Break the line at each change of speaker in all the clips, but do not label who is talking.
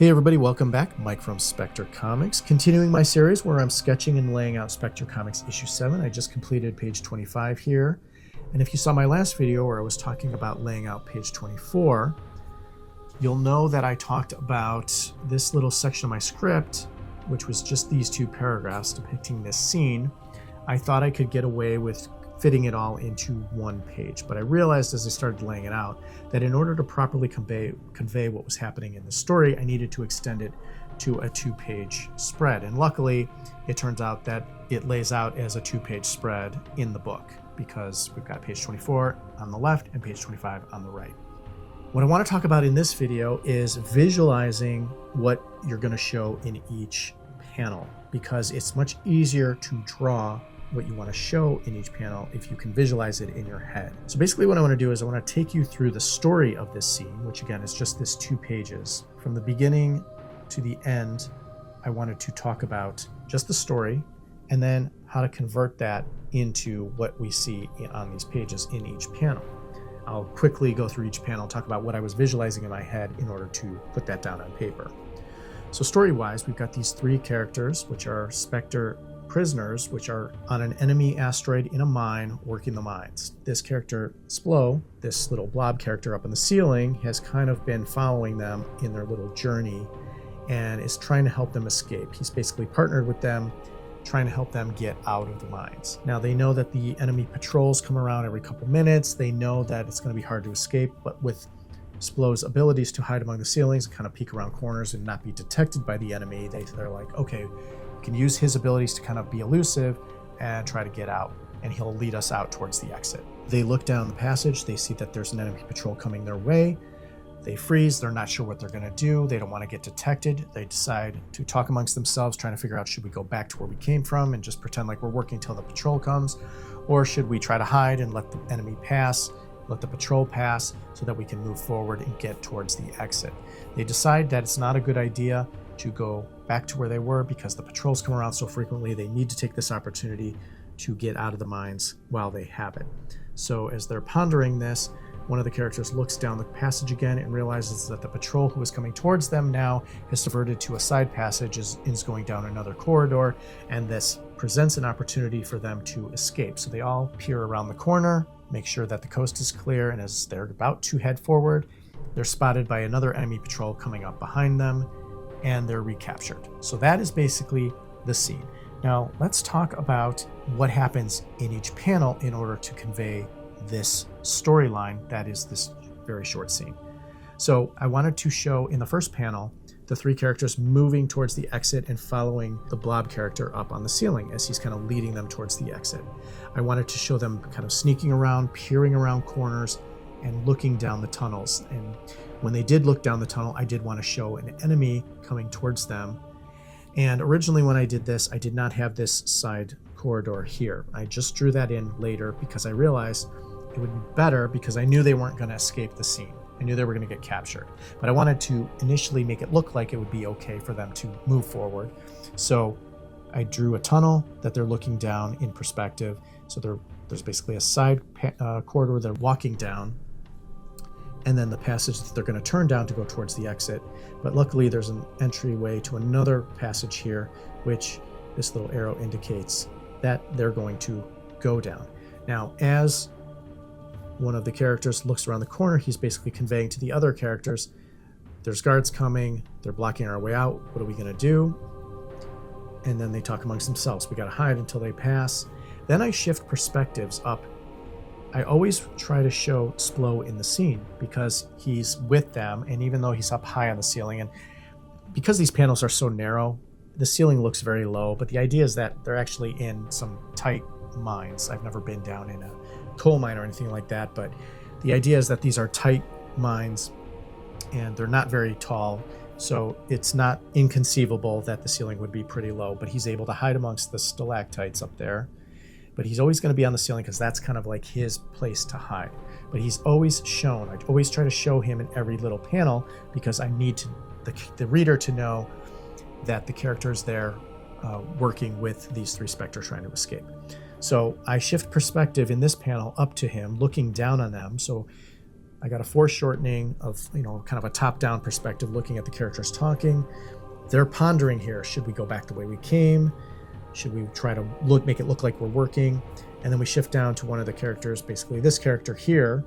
Hey everybody, welcome back. Mike from SPECTRE Comics. Continuing my series where I'm sketching and laying out SPECTRE Comics issue 7. I just completed page 25 here. And if you saw my last video where I was talking about laying out page 24, you'll know that I talked about this little section of my script, which was just these two paragraphs depicting this scene. I thought I could get away with fitting it all into one page, but I realized as I started laying it out that in order to properly convey what was happening in the story, I needed to extend it to a 2-page spread. And luckily, it turns out that it lays out as a 2-page spread in the book because we've got page 24 on the left and page 25 on the right. What I want to talk about in this video is visualizing what you're going to show in each panel, because it's much easier to draw what you want to show in each panel if you can visualize it in your head. So basically what I want to do is I want to take you through the story of this scene, which again is just this 2 pages. From the beginning to the end, I wanted to talk about just the story and then how to convert that into what we see on these pages in each panel. I'll quickly go through each panel, talk about what I was visualizing in my head in order to put that down on paper. So story-wise, we've got these 3 characters, which are Spectre prisoners, which are on an enemy asteroid in a mine working the mines. This character, Splo, this little blob character up on the ceiling, has kind of been following them in their little journey and is trying to help them escape. He's basically partnered with them, trying to help them get out of the mines. Now they know that the enemy patrols come around every couple minutes. They know that it's going to be hard to escape, but with Splo's abilities to hide among the ceilings and kind of peek around corners and not be detected by the enemy, they're like, okay, can use his abilities to kind of be elusive and try to get out, and he'll lead us out towards the exit. They look down the passage, they see that there's an enemy patrol coming their way. They freeze, they're not sure what they're going to do, they don't want to get detected. They decide to talk amongst themselves, trying to figure out, should we go back to where we came from and just pretend like we're working till the patrol comes, or should we try to hide and let the enemy pass, let the patrol pass, so that we can move forward and get towards the exit. They decide that it's not a good idea to go back to where they were because the patrols come around so frequently. They need to take this opportunity to get out of the mines while they have it. So as they're pondering this, one of the characters looks down the passage again and realizes that the patrol who is coming towards them now has diverted to a side passage, is going down another corridor, and this presents an opportunity for them to escape. So they all peer around the corner, make sure that the coast is clear, and as they're about to head forward, they're spotted by another enemy patrol coming up behind them, and they're recaptured. So that is basically the scene. Now let's talk about what happens in each panel in order to convey this storyline that is this very short scene. So I wanted to show in the first panel the 3 characters moving towards the exit and following the blob character up on the ceiling as he's kind of leading them towards the exit. I wanted to show them kind of sneaking around, peering around corners, and looking down the tunnels. And when they did look down the tunnel, I did want to show an enemy coming towards them. And originally when I did this, I did not have this side corridor here. I just drew that in later because I realized it would be better because I knew they weren't going to escape the scene. I knew they were going to get captured. But I wanted to initially make it look like it would be okay for them to move forward. So I drew a tunnel that they're looking down in perspective. So there's basically a side corridor they're walking down, and then the passage that they're going to turn down to go towards the exit. But luckily there's an entryway to another passage here, which this little arrow indicates that they're going to go down. Now, as one of the characters looks around the corner, he's basically conveying to the other characters, there's guards coming, they're blocking our way out, what are we going to do? And then they talk amongst themselves, we got to hide until they pass. Then I shift perspectives up. I always try to show Splo in the scene because he's with them, and even though he's up high on the ceiling, and because these panels are so narrow, the ceiling looks very low, but the idea is that they're actually in some tight mines. I've never been down in a coal mine or anything like that, but the idea is that these are tight mines and they're not very tall, so it's not inconceivable that the ceiling would be pretty low, but he's able to hide amongst the stalactites up there. But he's always going to be on the ceiling because that's kind of like his place to hide. But he's always shown, I always try to show him in every little panel because I need the reader to know that the character is there working with these 3 Spectre trying to escape. So I shift perspective in this panel up to him, looking down on them. So I got a foreshortening of, kind of a top-down perspective looking at the characters talking. They're pondering here. Should we go back the way we came? Should we try to make it look like we're working? And then we shift down to one of the characters, basically this character here.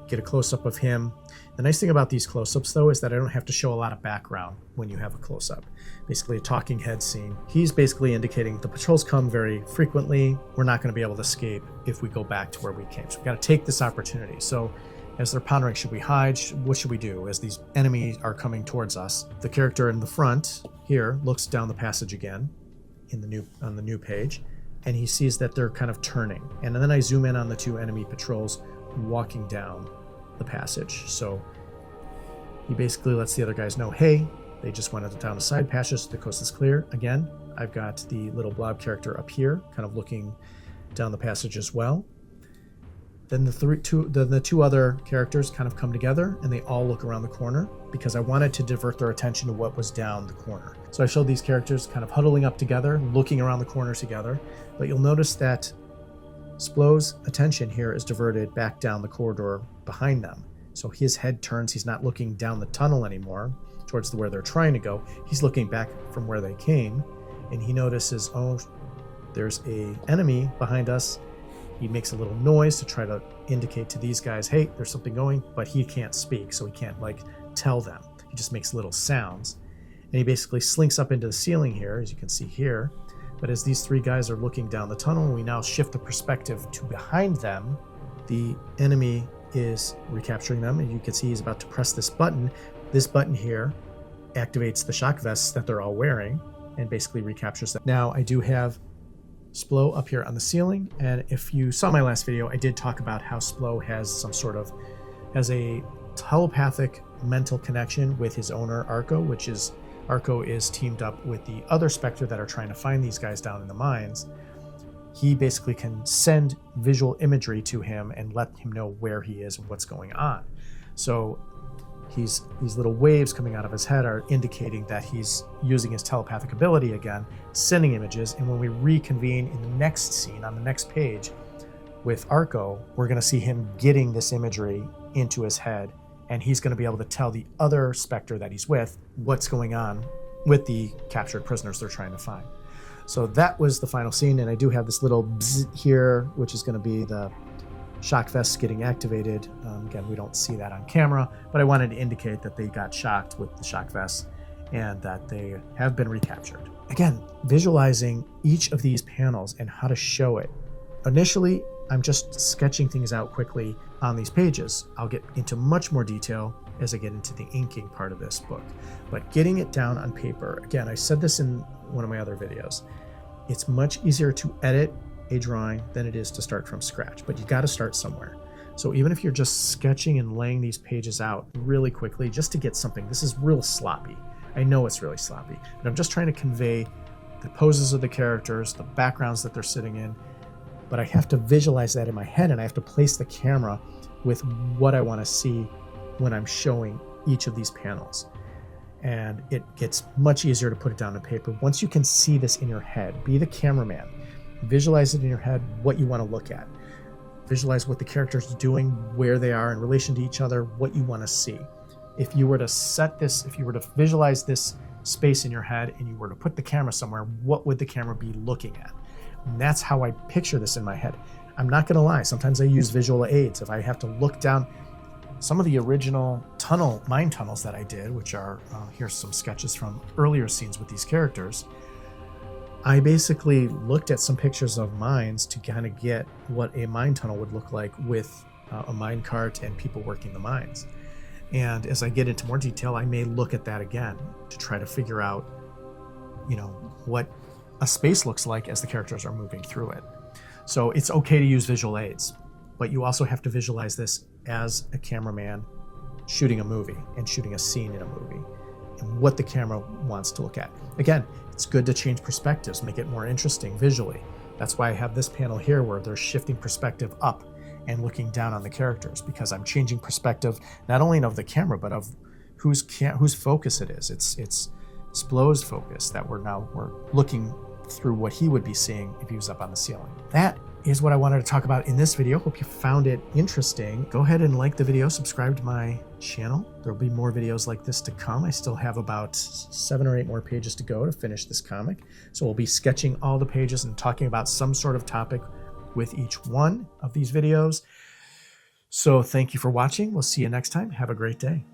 Get a close-up of him. The nice thing about these close-ups, though, is that I don't have to show a lot of background when you have a close-up. Basically a talking head scene. He's basically indicating the patrols come very frequently. We're not going to be able to escape if we go back to where we came. So we got to take this opportunity. So as they're pondering, should we hide? What should we do as these enemies are coming towards us? The character in the front here looks down the passage again on the new page, and he sees that they're kind of turning. And then I zoom in on the two enemy patrols walking down the passage. So he basically lets the other guys know, hey, they just went down a side passage, so the coast is clear. Again, I've got the little blob character up here, kind of looking down the passage as well. Then the two other characters kind of come together, and they all look around the corner because I wanted to divert their attention to what was down the corner. So I showed these characters kind of huddling up together, looking around the corners together. But you'll notice that Splo's attention here is diverted back down the corridor behind them. So his head turns. He's not looking down the tunnel anymore towards where they're trying to go. He's looking back from where they came, and he notices, oh, there's an enemy behind us. He makes a little noise to try to indicate to these guys, hey, there's something going, but he can't speak, so he can't tell them. He just makes little sounds. And he basically slinks up into the ceiling here, as you can see here. But as these three guys are looking down the tunnel, we now shift the perspective to behind them. The enemy is recapturing them, and you can see he's about to press this button. This button here activates the shock vests that they're all wearing and basically recaptures them. Now I do have Splo up here on the ceiling, and if you saw my last video, I did talk about how Splo has a telepathic mental connection with his owner Arco, Arco is teamed up with the other Spectre that are trying to find these guys down in the mines. He basically can send visual imagery to him and let him know where he is and what's going on. So these little waves coming out of his head are indicating that he's using his telepathic ability again, sending images. And when we reconvene in the next scene, on the next page with Arco, we're going to see him getting this imagery into his head, and he's going to be able to tell the other Spectre that he's with what's going on with the captured prisoners they're trying to find. So that was the final scene, and I do have this little bzz here, which is going to be the shock vests getting activated. Again, we don't see that on camera, but I wanted to indicate that they got shocked with the shock vests and that they have been recaptured. Again, visualizing each of these panels and how to show it. Initially, I'm just sketching things out quickly on these pages. I'll get into much more detail as I get into the inking part of this book. But getting it down on paper, again, I said this in one of my other videos, it's much easier to edit a drawing than it is to start from scratch, but you got to start somewhere. So even if you're just sketching and laying these pages out really quickly just to get something, this is real sloppy. I know it's really sloppy, but I'm just trying to convey the poses of the characters, the backgrounds that they're sitting in, but I have to visualize that in my head, and I have to place the camera with what I want to see when I'm showing each of these panels. And it gets much easier to put it down on paper. Once you can see this in your head, be the cameraman. Visualize it in your head, what you want to look at. Visualize what the characters are doing, where they are in relation to each other, what you want to see. If you were to visualize this space in your head and you were to put the camera somewhere, what would the camera be looking at? And that's how I picture this in my head. I'm not going to lie, sometimes I use visual aids. If I have to look down some of the original mine tunnels that I did, which are, here's some sketches from earlier scenes with these characters, I basically looked at some pictures of mines to kind of get what a mine tunnel would look like with a mine cart and people working the mines. And as I get into more detail, I may look at that again to try to figure out, what a space looks like as the characters are moving through it. So it's okay to use visual aids, but you also have to visualize this as a cameraman shooting a movie and shooting a scene in a movie and what the camera wants to look at. Again, it's good to change perspectives, make it more interesting visually. That's why I have this panel here where they're shifting perspective up and looking down on the characters, because I'm changing perspective not only of the camera, but of whose focus it is. It's Splo's focus that we're looking through what he would be seeing if he was up on the ceiling. That is what I wanted to talk about in this video. Hope you found it interesting. Go ahead and like the video, subscribe to my channel. There'll be more videos like this to come. I still have about 7 or 8 more pages to go to finish this comic. So we'll be sketching all the pages and talking about some sort of topic with each one of these videos. So thank you for watching. We'll see you next time. Have a great day.